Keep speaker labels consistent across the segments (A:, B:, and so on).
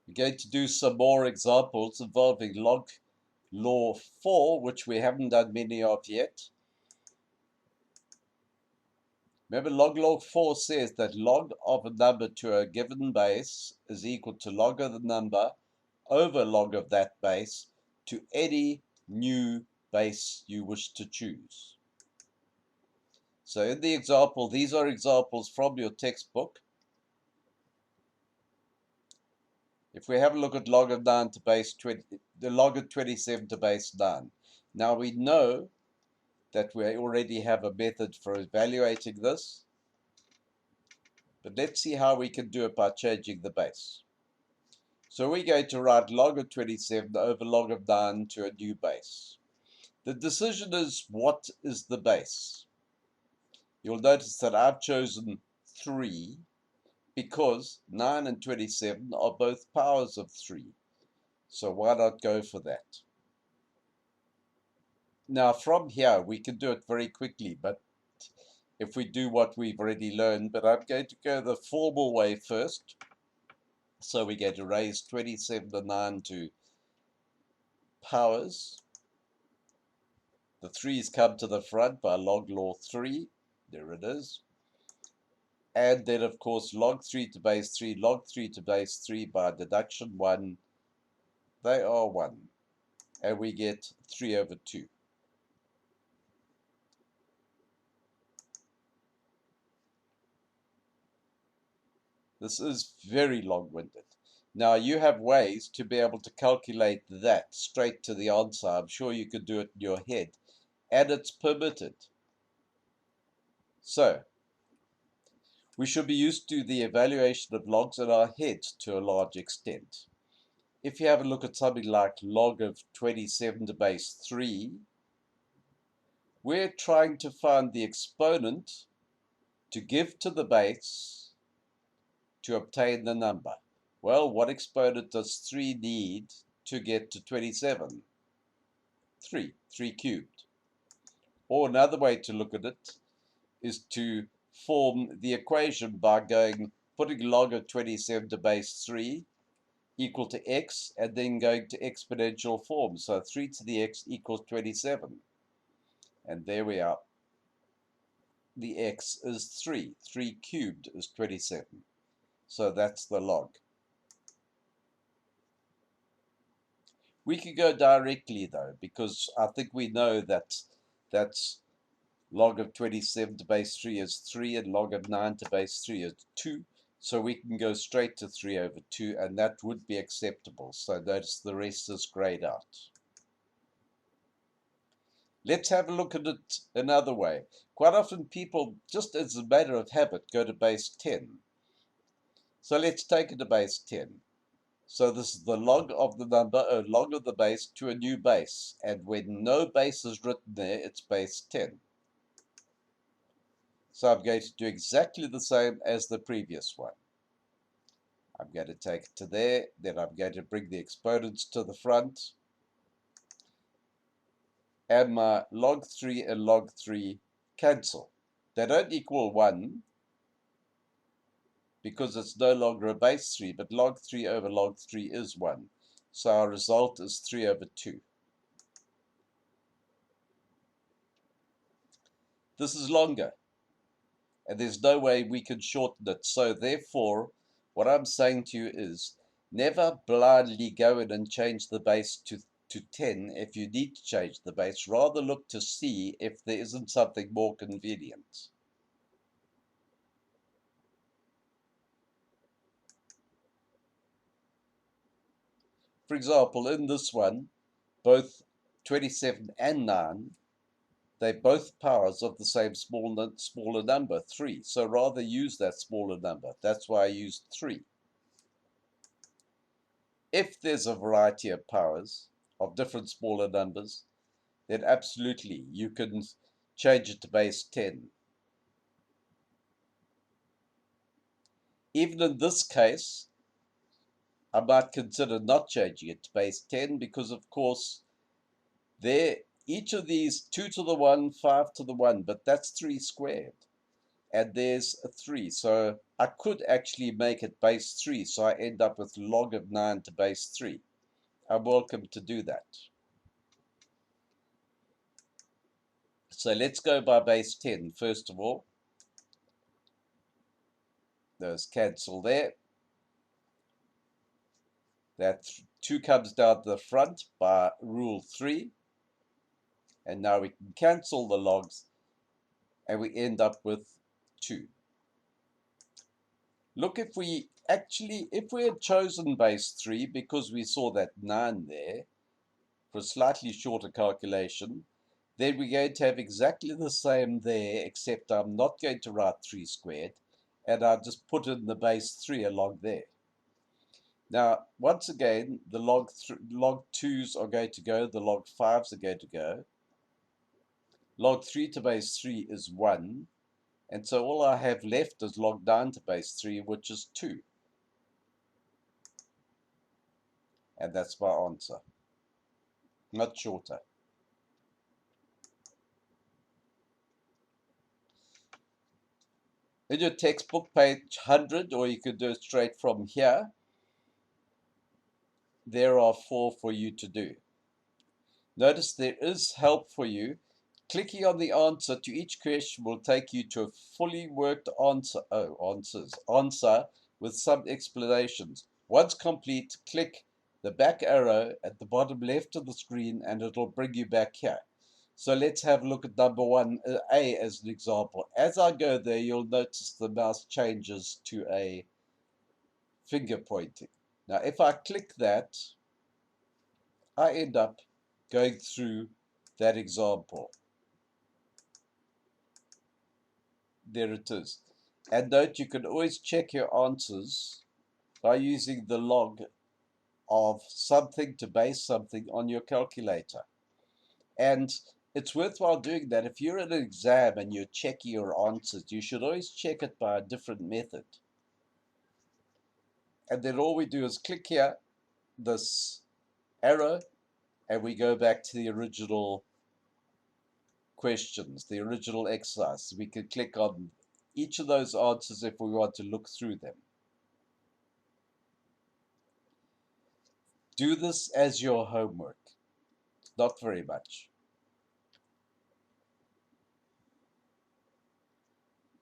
A: We're going to do some more examples involving log law 4, which we haven't done many of yet. Remember, log law 4 says that log of a number to a given base is equal to log of the number over log of that base to any new base you wish to choose. So in the example, these are examples from your textbook. If we have a look at log of 9 to base 20, the log of 27 to base 9. Now we know that we already have a method for evaluating this, but let's see how we can do it by changing the base. So we're going to write log of 27 over log of 9 to a new base. The decision is, what is the base? You'll notice that I've chosen 3 because 9 and 27 are both powers of 3. So why not go for that? Now from here we can do it very quickly, but if we do what we've already learned, but I'm going to go the formal way first. So we're going to raise 27 to 9 to powers. The 3's come to the front by log law 3. There it is. And then, of course, log 3 to base 3, log 3 to base 3 by deduction 1. They are 1. And we get 3 over 2. This is very long-winded. Now, you have ways to be able to calculate that straight to the answer. I'm sure you could do it in your head. And it's permitted. So, we should be used to the evaluation of logs in our heads to a large extent. If you have a look at something like log of 27 to base 3, we're trying to find the exponent to give to the base to obtain the number. Well, what exponent does 3 need to get to 27? 3 cubed. Or another way to look at it is to form the equation by putting log of 27 to base 3 equal to x, and then going to exponential form. So 3 to the x equals 27. And there we are. The x is 3. 3 cubed is 27. So that's the log. We could go directly, though, because I think we know that that's log of 27 to base 3 is 3, and log of 9 to base 3 is 2. So we can go straight to 3 over 2, and that would be acceptable. So notice the rest is grayed out. Let's have a look at it another way. Quite often people, just as a matter of habit, go to base 10. So let's take it to base 10. So this is the log of the number, or log of the base to a new base. And when no base is written there, it's base 10. So I'm going to do exactly the same as the previous one. I'm going to take it to there, then I'm going to bring the exponents to the front. And my log 3 and log 3 cancel. They don't equal 1 because it's no longer a base 3, but log 3 over log 3 is 1. So our result is 3 over 2. This is longer, and there's no way we can shorten it. So therefore, what I'm saying to you is, never blindly go in and change the base to 10 if you need to change the base. Rather look to see if there isn't something more convenient. For example, in this one, both 27 and 9, they're both powers of the same smaller number, 3. So rather use that smaller number. That's why I used 3. If there's a variety of powers of different smaller numbers, then absolutely you can change it to base 10. Even in this case, I might consider not changing it to base 10 because, of course, each of these 2 to the 1, 5 to the 1, but that's 3 squared. and there's a 3. So I could actually make it base 3, so I end up with log of 9 to base 3. I'm welcome to do that. So let's go by base 10 first of all. Those cancel there. That 2 comes down to the front by rule 3. And now we can cancel the logs, and we end up with 2. Look, if we had chosen base 3, because we saw that 9 there, for a slightly shorter calculation, then we're going to have exactly the same there, except I'm not going to write 3 squared, and I'll just put in the base 3 along there. Now, once again, the log 2s are going to go, the log 5s are going to go. Log 3 to base 3 is 1, and so all I have left is log 9 to base 3, which is 2. And that's my answer. Much shorter. In your textbook, page 100, or you could do it straight from here, there are 4 for you to do. Notice there is help for you. Clicking on the answer to each question will take you to a fully worked answer with some explanations. Once complete, click the back arrow at the bottom left of the screen and it'll bring you back here. So let's have a look at number 1A as an example. As I go there, you'll notice the mouse changes to a finger pointing. Now, if I click that, I end up going through that example. There it is. And note, you can always check your answers by using the log of something to base something on your calculator. And it's worthwhile doing that. If you're at an exam and you're checking your answers, you should always check it by a different method. And then all we do is click here, this arrow, and we go back to the original questions, the original exercise. We can click on each of those answers if we want to look through them. Do this as your homework. Not very much.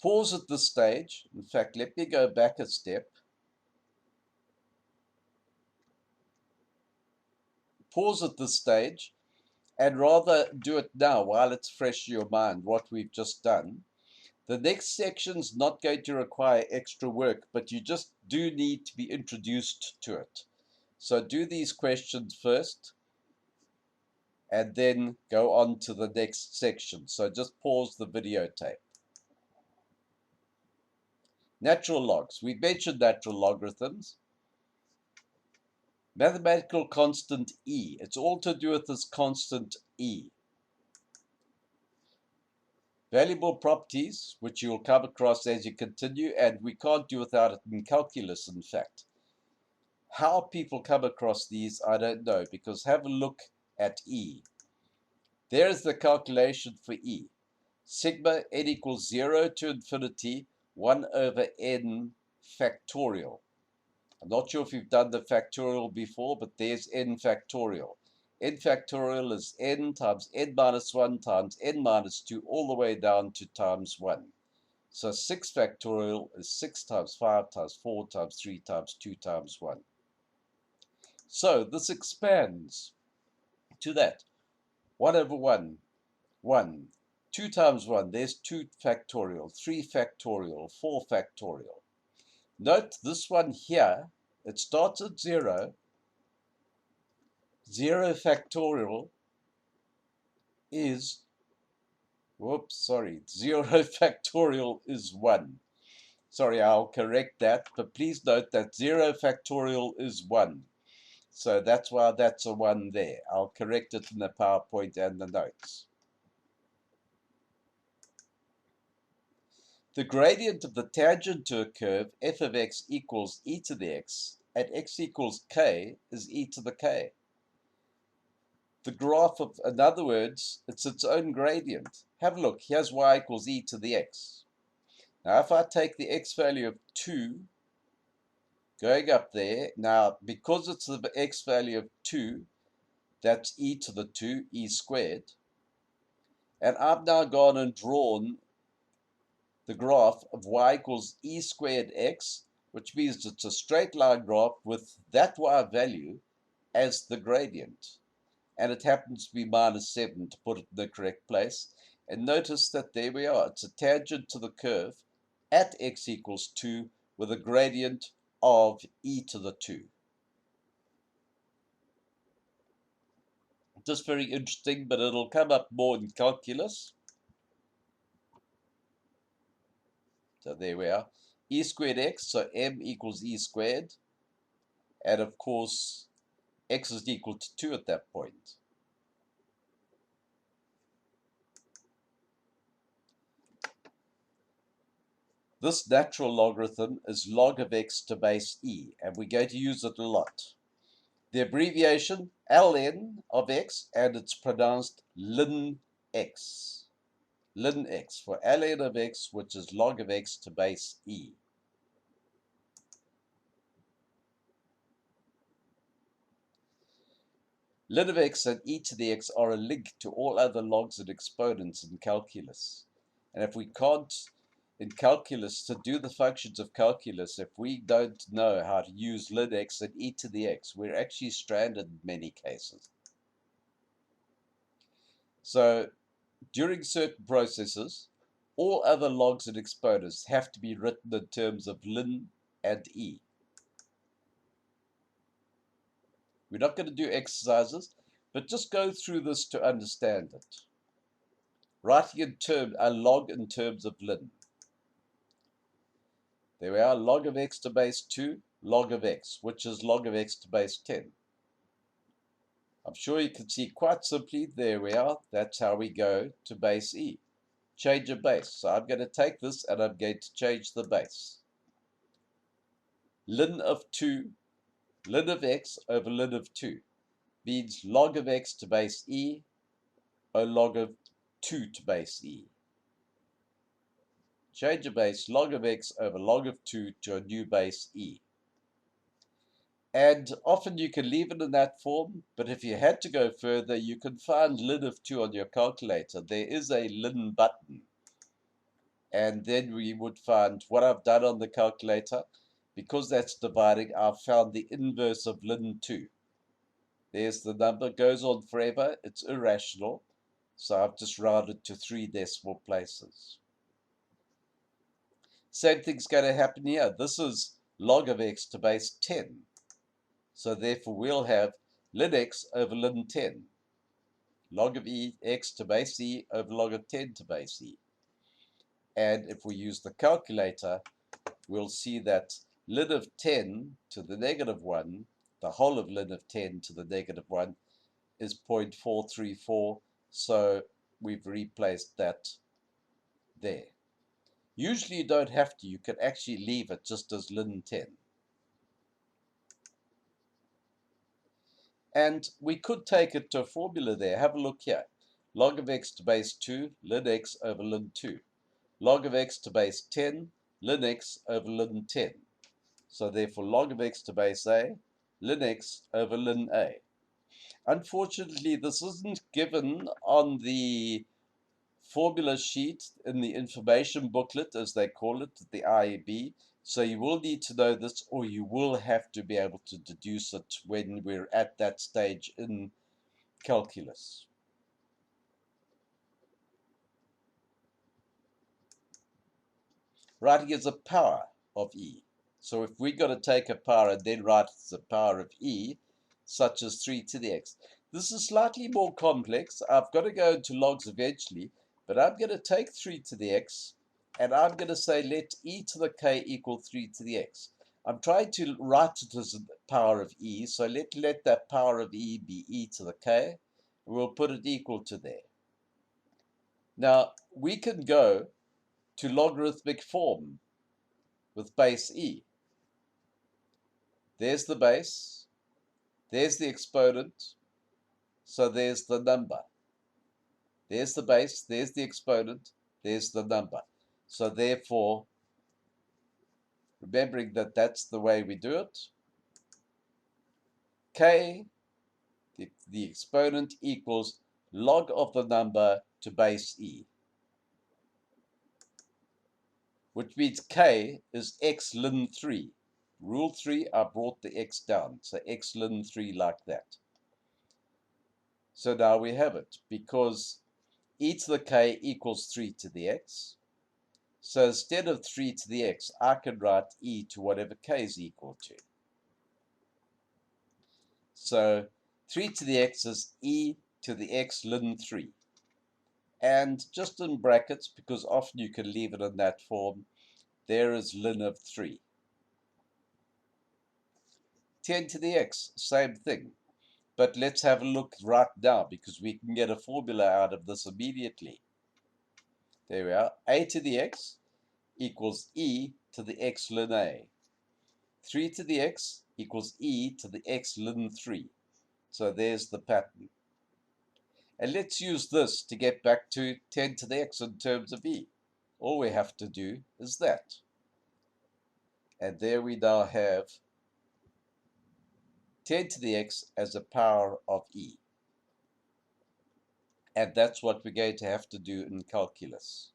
A: Pause at this stage. In fact, let me go back a step. Pause at this stage and rather do it now while it's fresh in your mind, what we've just done. The next section's not going to require extra work, but you just do need to be introduced to it. So do these questions first and then go on to the next section. So just pause the videotape. Natural logs. We mentioned natural logarithms. Mathematical constant e. It's all to do with this constant e. Valuable properties, which you'll come across as you continue, and we can't do without it in calculus, in fact. How people come across these, I don't know, because have a look at e. There's the calculation for e. Sigma n equals 0 to infinity 1 over n factorial. I'm not sure if you've done the factorial before, but there's n factorial. N factorial is n times n minus 1 times n minus 2 all the way down to times 1. So 6 factorial is 6 times 5 times 4 times 3 times 2 times 1. So this expands to that. 1 over 1, 1. 2 times 1, there's 2 factorial, 3 factorial, 4 factorial. Note this one here, it starts at 0. 0 factorial is, 0 factorial is 1. Sorry, I'll correct that, but please note that 0 factorial is 1. So that's why that's a 1 there. I'll correct it in the PowerPoint and the notes. The gradient of the tangent to a curve f of x equals e to the x at x equals k is e to the k. The graph of, in other words, it's its own gradient. Have a look. Here's y equals e to the x. Now if I take the x value of 2 going up there, now because it's the x value of 2, that's e to the 2, e squared. And I've now gone and drawn the graph of y equals e squared x, which means it's a straight line graph with that y value as the gradient. And it happens to be -7 to put it in the correct place. And notice that there we are. It's a tangent to the curve at x equals 2 with a gradient of e to the 2. Just very interesting, but it'll come up more in calculus. So there we are. E squared x, so m equals e squared. And of course, x is equal to 2 at that point. This natural logarithm is log of x to base e, and we're going to use it a lot. The abbreviation ln of x, and it's pronounced ln x. Ln x for ln of x, which is log of x to base e. Ln of x and e to the x are a link to all other logs and exponents in calculus. And if we can't, in calculus, to do the functions of calculus, if we don't know how to use ln x and e to the x, we're actually stranded in many cases. So during certain processes, all other logs and exponents have to be written in terms of ln and e. We're not going to do exercises, but just go through this to understand it. Writing a log in terms of ln. There we are, log of x to base 2, log of x, which is log of x to base 10. I'm sure you can see quite simply, there we are, that's how we go to base e. Change a base. So I'm going to take this and I'm going to change the base. Ln of 2, ln of x over ln of 2 means log of x to base e or log of 2 to base e. Change a base, log of x over log of 2 to a new base e. And often you can leave it in that form, but if you had to go further, you can find ln of 2 on your calculator. There is a ln button. And then we would find what I've done on the calculator. Because that's dividing, I've found the inverse of ln 2. There's the number, goes on forever, it's irrational. So I've just rounded to 3 decimal places. Same thing's going to happen here. This is log of x to base 10. So therefore we'll have ln x over ln 10. Log of x to base e over log of 10 to base e. And if we use the calculator, we'll see that ln of 10 to the negative 1, the whole of ln of 10 to the negative 1 is 0.434. So we've replaced that there. Usually you don't have to. You can actually leave it just as ln 10. And we could take it to a formula there. Have a look here. Log of x to base 2, ln x over ln 2. Log of x to base 10, ln x over ln 10. So therefore log of x to base a, ln x over ln a. Unfortunately, this isn't given on the formula sheet in the information booklet, as they call it, the IEB. So you will need to know this, or you will have to be able to deduce it when we're at that stage in calculus. Writing as a power of e. So if we're going to take a power and then write it as a power of e, such as 3 to the x. This is slightly more complex. I've got to go into logs eventually, but I'm going to take 3 to the x, and I'm going to say let e to the k equal 3 to the x. I'm trying to write it as a power of e, so let that power of e be e to the k, and we'll put it equal to there. Now, we can go to logarithmic form with base e. There's the base, there's the exponent, so there's the number. There's the base, there's the exponent, there's the number. So therefore, remembering that that's the way we do it. K, the exponent, equals log of the number to base e, which means K is x ln 3. Rule 3, I brought the x down, so x ln 3 like that. So now we have it, because e to the k equals 3 to the x. So instead of 3 to the x, I can write e to whatever k is equal to. So 3 to the x is e to the x ln 3. And just in brackets, because often you can leave it in that form, there is ln of 3. 10 to the x, same thing. But let's have a look right now, because we can get a formula out of this immediately. There we are. A to the x equals e to the x ln a. 3 to the x equals e to the x ln 3. So there's the pattern. And let's use this to get back to 10 to the x in terms of e. All we have to do is that. And there we now have 10 to the x as a power of e. And that's what we're going to have to do in calculus.